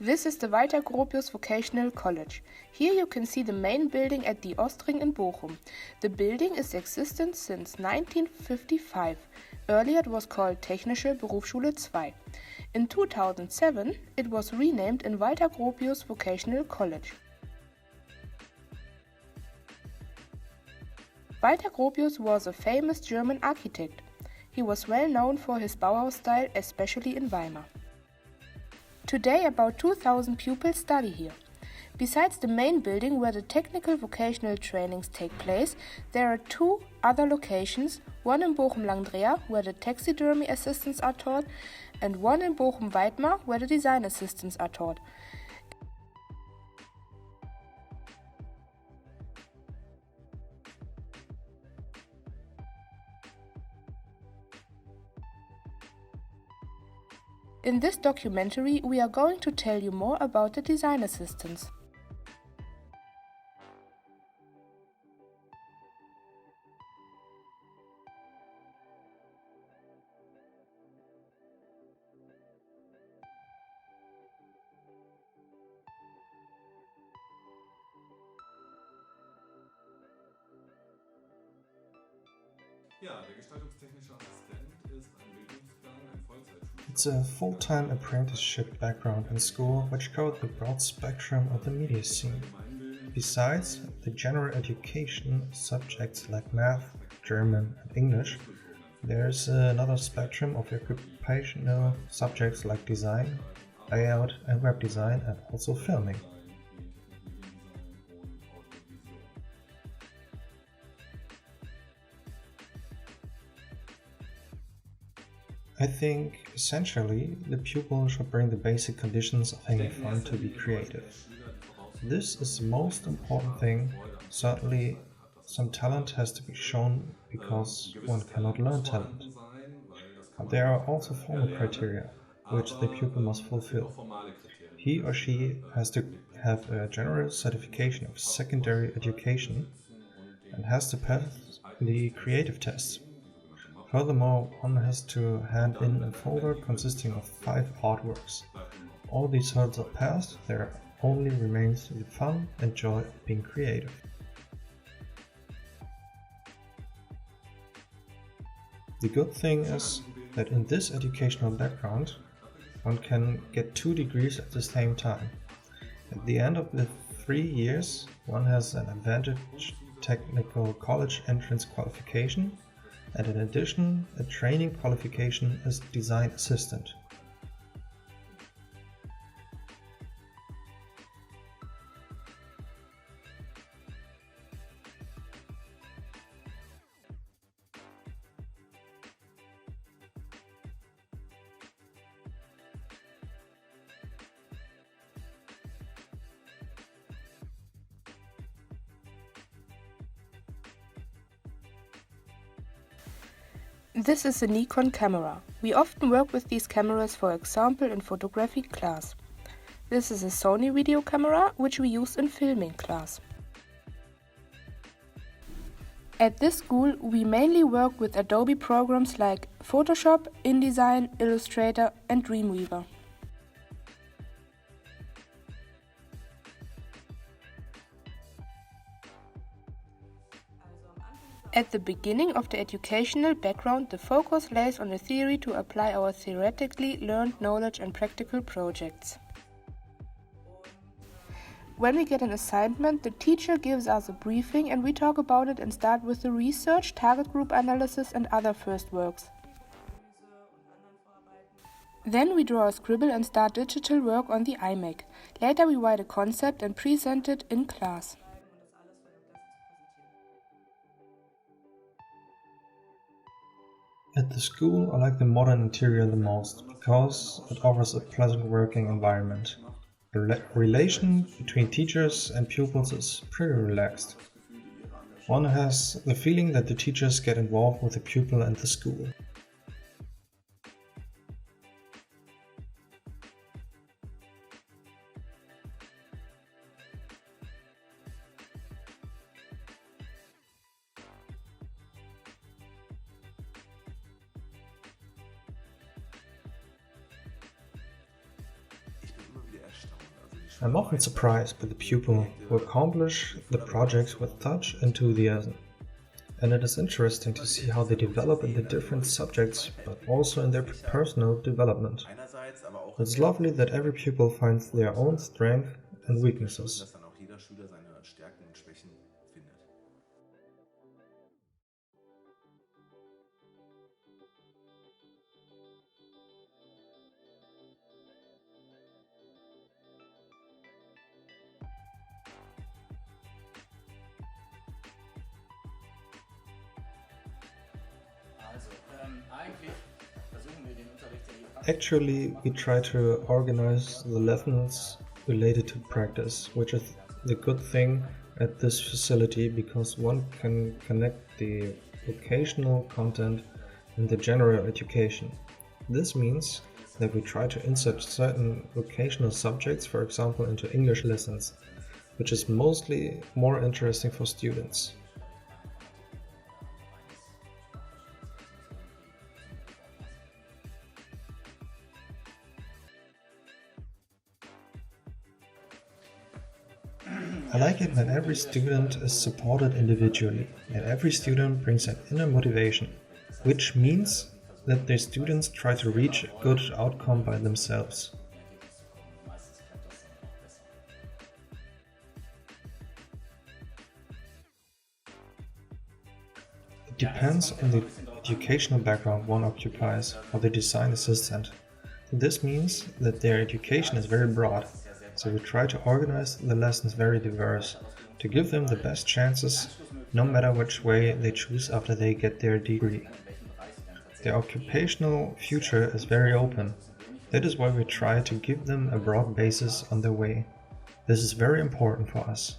This is the Walter Gropius Vocational College. Here you can see the main building at the Ostring in Bochum. The building is existent since 1955. Earlier it was called Technische Berufsschule 2. In 2007 it was renamed in Walter Gropius Vocational College. Walter Gropius was a famous German architect. He was well known for his Bauhaus style, especially in Weimar. Today about 2,000 pupils study here. Besides the main building where the technical vocational trainings take place, there are 2 other locations, one in Bochum-Langdrea where the taxidermy assistants are taught and one in Bochum-Weidmar where the design assistants are taught. In this documentary, we are going to tell you more about the design assistants. Ja, der gestaltungstechnische Assistent ist ein Bildungsgang, ein Vollzeitstudium. It's a full-time apprenticeship background in school which covers the broad spectrum of the media scene. Besides the general education subjects like math, German and English, there's another spectrum of occupational subjects like design, layout and web design and also filming. I think, essentially, the pupil should bring the basic conditions of having fun to be creative. This is the most important thing. Certainly, some talent has to be shown because one cannot learn talent. But there are also formal criteria, which the pupil must fulfill. He or she has to have a general certification of secondary education and has to pass the creative test. Furthermore, one has to hand in a folder consisting of 5 artworks. All these hurdles are passed, there only remains the fun and joy of being creative. The good thing is that in this educational background, one can get 2 degrees at the same time. At the end of the 3 years, one has an advantage technical college entrance qualification, and in addition, a training qualification as design assistant. This is a Nikon camera. We often work with these cameras, for example, in photography class. This is a Sony video camera, which we use in filming class. At this school, we mainly work with Adobe programs like Photoshop, InDesign, Illustrator and Dreamweaver. At the beginning of the educational background, the focus lays on the theory to apply our theoretically learned knowledge and practical projects. When we get an assignment, the teacher gives us a briefing and we talk about it and start with the research, target group analysis and other first works. Then we draw a scribble and start digital work on the iMac. Later we write a concept and present it in class. At the school, I like the modern interior the most because it offers a pleasant working environment. The relation between teachers and pupils is pretty relaxed. One has the feeling that the teachers get involved with the pupil and the school. Ich bin immer wieder erstaunt. I'm often surprised by the pupils who accomplish the projects with such enthusiasm. And it is interesting to see how they develop in the different subjects, but also in their personal development. It's lovely that every pupil finds their own strengths and weaknesses. Actually, we try to organize the lessons related to practice, which is the good thing at this facility because one can connect the vocational content and the general education. This means that we try to insert certain vocational subjects, for example, into English lessons, which is mostly more interesting for students. I like it when every student is supported individually and every student brings an inner motivation, which means that the students try to reach a good outcome by themselves. It depends on the educational background one occupies for the design assistant. This means that their education is very broad. So we try to organize the lessons very diverse, to give them the best chances, no matter which way they choose after they get their degree. Their occupational future is very open. That is why we try to give them a broad basis on their way. This is very important for us.